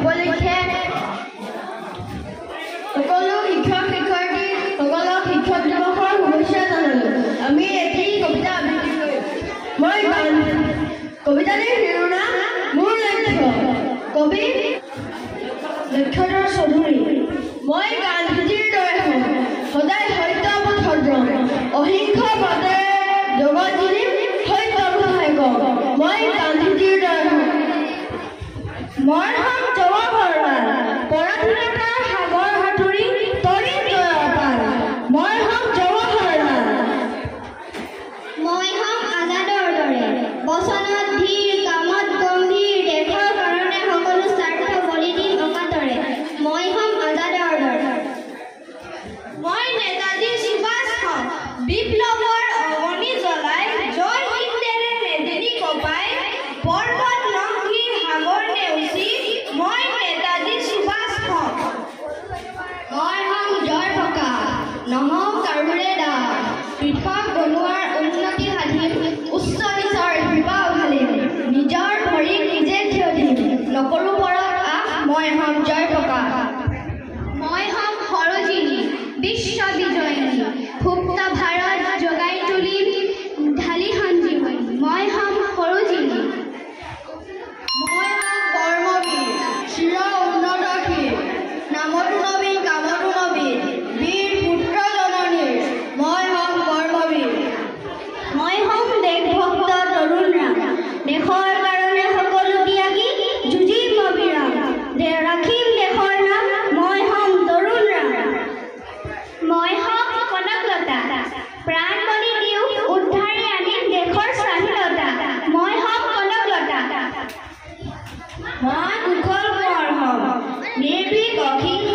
উপলক্ষে সকলো শিক্ষক শিক্ষয়িত্ৰী সকলক শিক্ষক দিৱসৰ শুভেচ্ছা জনালোঁ। আমি এটি কবিতা আবৃত্তি কৰিম। মই কবিতাটিৰ শিৰোনাম মোৰ লক্ষ্য। কবি লক্ষ্যধৰ চৌধুৰী। মই গান্ধীজীৰ দৰে হম, সদায় সত্য পথত অহিংসা বাটেৰে জগত জিলিম সত্য কথাই কম। মই গান্ধীজীৰ দৰে হম। মই হম জৱাহৰলাল, পৰাধীনতাৰ সাগৰ সাঁতুৰি তৰি জয় অপাৰ। মই হম জৱাহৰলাল। মই হম আজাদৰ দৰে, বচনত ধীৰ, কামত গম্ভীৰ, দেশৰ কাৰণে সকলো স্বাৰ্থ বলি দিম অকাতৰে। মই হম আজাদৰ দৰে। মই নেতাজী সুভাষ হম, বিপ্লৱৰ অগ্নি জ্বলাই জয় হিন্দেৰে মেদিনী কপাই পৰ্বত লংঘি সাগৰ নেওচি। মই নেতাজী সুভাষ হম। মই হম জয় প্ৰকাশ, নহম কাৰোৰে দাস, পৃথক বনোৱাৰ উন্নতি সাধিম, উচ্চ নিচৰ কৃপা উঘালিম, নিজৰ ভৰিত নিজে থিয় দিম, নকৰো পৰত আশ। মই হম জয় প্ৰকাশ। মই হম সৰজিনী, বিশ্ব বিজয়িনী, সুপ্ত ভাৰত জগাই তুলিম ঢালি সঞ্জীৱনী। মই হম সৰোজিনী। মই হম কৰ্মবীৰ, চিৰ উন্নত শীৰ, নামতো নবীন কামতো নবীন, বীৰ পুত্ৰ জননীৰ। মই হম কৰ্মবীৰ। মই হম দেশভক্ত তৰুণ ৰাম, দেশৰ কাৰণে সকলো ত্যাগী যুঁজিম অবিৰাম, ৰাখিম দেশৰ নাম। মই হম তৰুণ ৰাম। মই হম কনকলতা, প্ৰাণ বলি দিওঁ উদ্ধাৰি আনিম দেশৰ স্বাধীনতা। মই হম কনকলতা। মই কুশল কোঁৱৰ হম, নিৰ্ভীক অহিংস